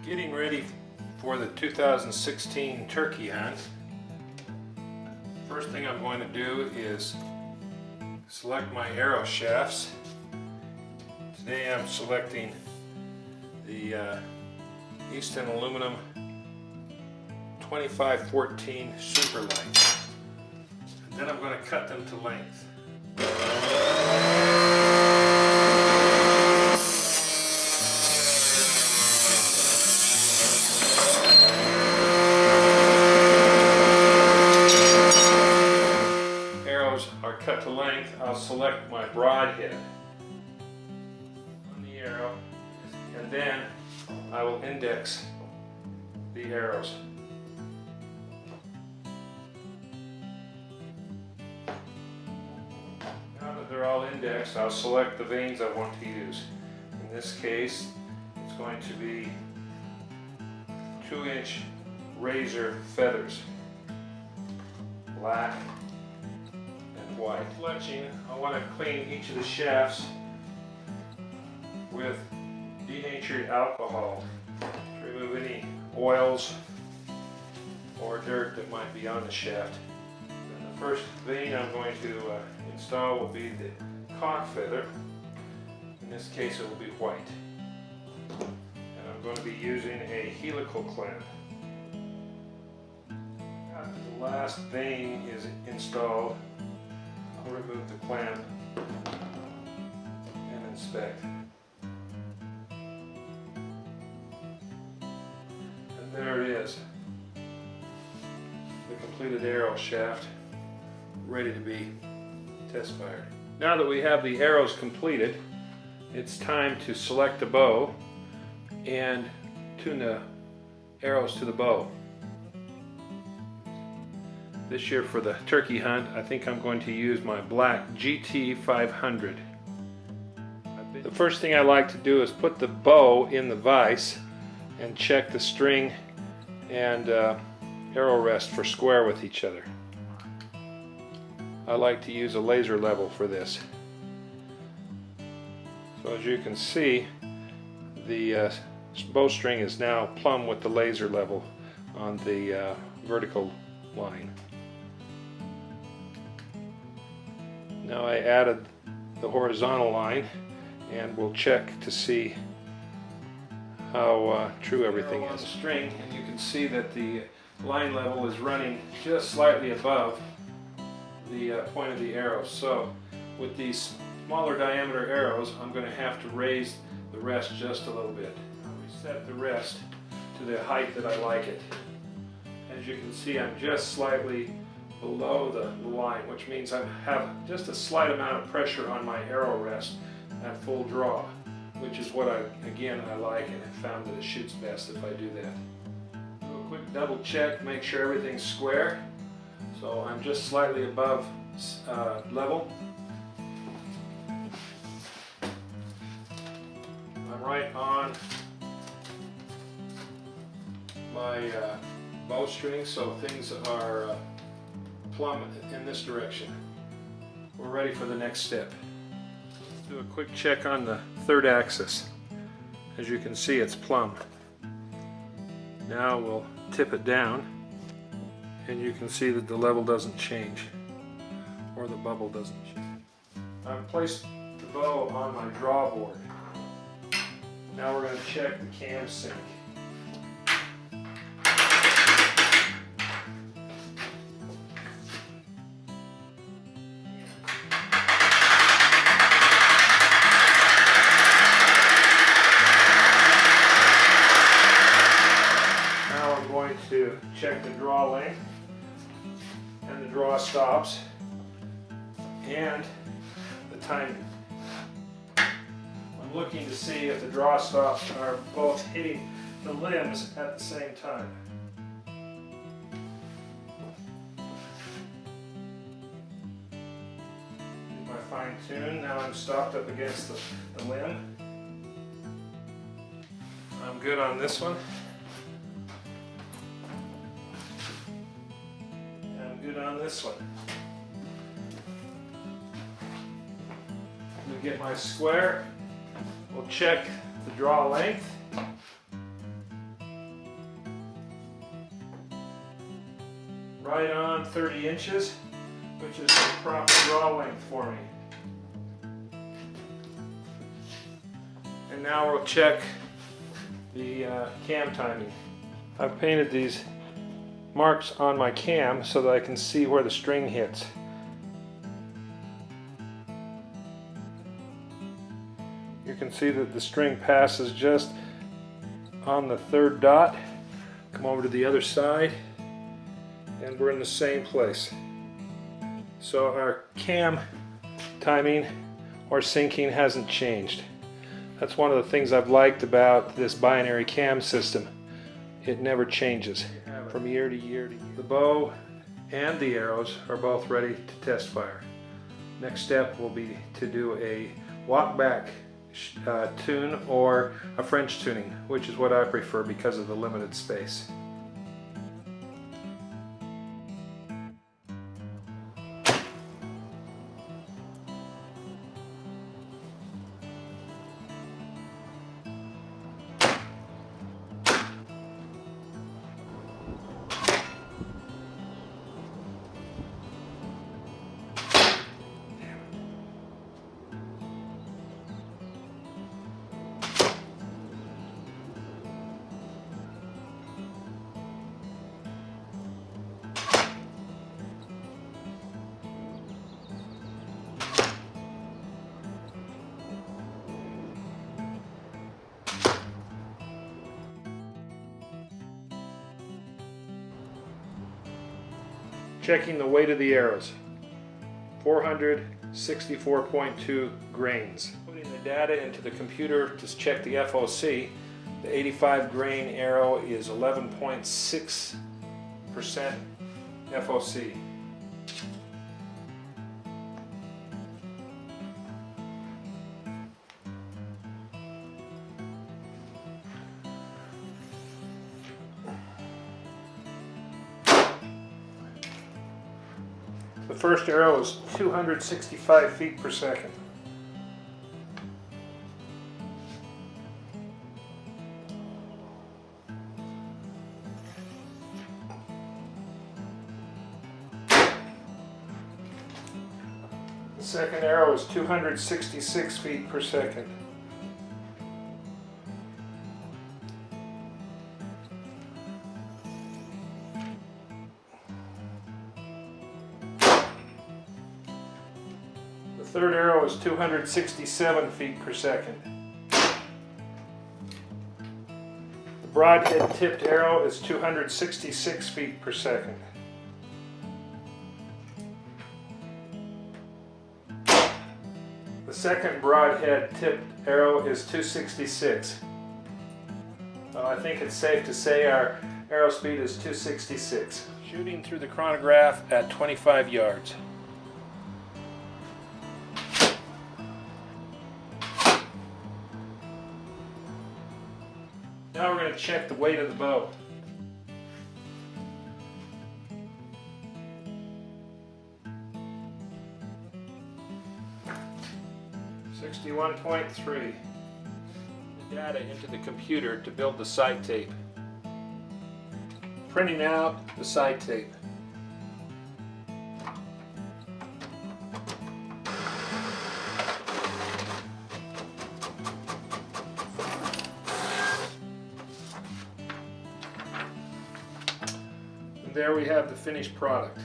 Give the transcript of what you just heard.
Getting ready for the 2016 turkey hunt. First thing I'm going to do is select my arrow shafts. Today I'm selecting the Easton Aluminum 2514 Super Light. And then I'm going to cut them to length. Are cut to length, I'll select my broadhead on the arrow, and then I will index the arrows. Now that they're all indexed, I'll select the vanes I want to use. In this case, it's going to be 2-inch razor feathers, black, white. Fletching, I want to clean each of the shafts with denatured alcohol to remove any oils or dirt that might be on the shaft. And the first vane I'm going to install will be the cock feather. In this case it will be white. And I'm going to be using a helical clamp. After the last vane is installed, I'll remove the clamp and inspect. And there it is, the completed arrow shaft, ready to be test fired. Now that we have the arrows completed, it's time to select the bow and tune the arrows to the bow. This year for the turkey hunt, I think I'm going to use my black GT 500. The first thing I like to do is put the bow in the vise and check the string and arrow rest for square with each other. I like to use a laser level for this. So as you can see, the bowstring is now plumb with the laser level on the vertical line. Now I added the horizontal line, and we'll check to see how true everything is. On the string, and you can see that the line level is running just slightly above the point of the arrow. So with these smaller diameter arrows, I'm going to have to raise the rest just a little bit. I'll reset the rest to the height that I like it. As you can see, I'm just slightly below the line, which means I have just a slight amount of pressure on my arrow rest at full draw, which is what I like, and I found that it shoots best if I do that. Do a quick double check, make sure everything's square. So I'm just slightly above level. I'm right on my bowstring, so things are plumb in this direction. We're ready for the next step. Let's do a quick check on the third axis. As you can see, it's plumb. Now we'll tip it down, and you can see that the level doesn't change, or the bubble doesn't change. I've placed the bow on my draw board. Now we're going to check the cam sync. To check the draw length and the draw stops and the timing. I'm looking to see if the draw stops are both hitting the limbs at the same time. Do my fine tune. Now I'm stopped up against the limb. I'm good on this one. Good on this one. I'm going to get my square. We'll check the draw length. right on 30 inches, which is the proper draw length for me. And now we'll check the cam timing. I've painted these marks on my cam so that I can see where the string hits. You can see that the string passes just on the third dot. Come over to the other side and we're in the same place. So our cam timing or syncing hasn't changed. That's one of the things I've liked about this binary cam system. It never changes from year to year to year. The bow and the arrows are both ready to test fire. Next step will be to do a walk back tune or a French tuning, which is what I prefer because of the limited space. Checking the weight of the arrows. 464.2 grains. Putting the data into the computer to check the FOC. The 85 grain arrow is 11.6% FOC. The first arrow is 265 feet per second. The second arrow is 266 feet per second. The third arrow is 267 feet per second. The broadhead tipped arrow is 266 feet per second. The second broadhead tipped arrow is 266. I think it's safe to say our arrow speed is 266. Shooting through the chronograph at 25 yards. Now we're going to check the weight of the bow. .3. The data into the computer to build the sight tape. Printing out the sight tape. And there we have the finished product.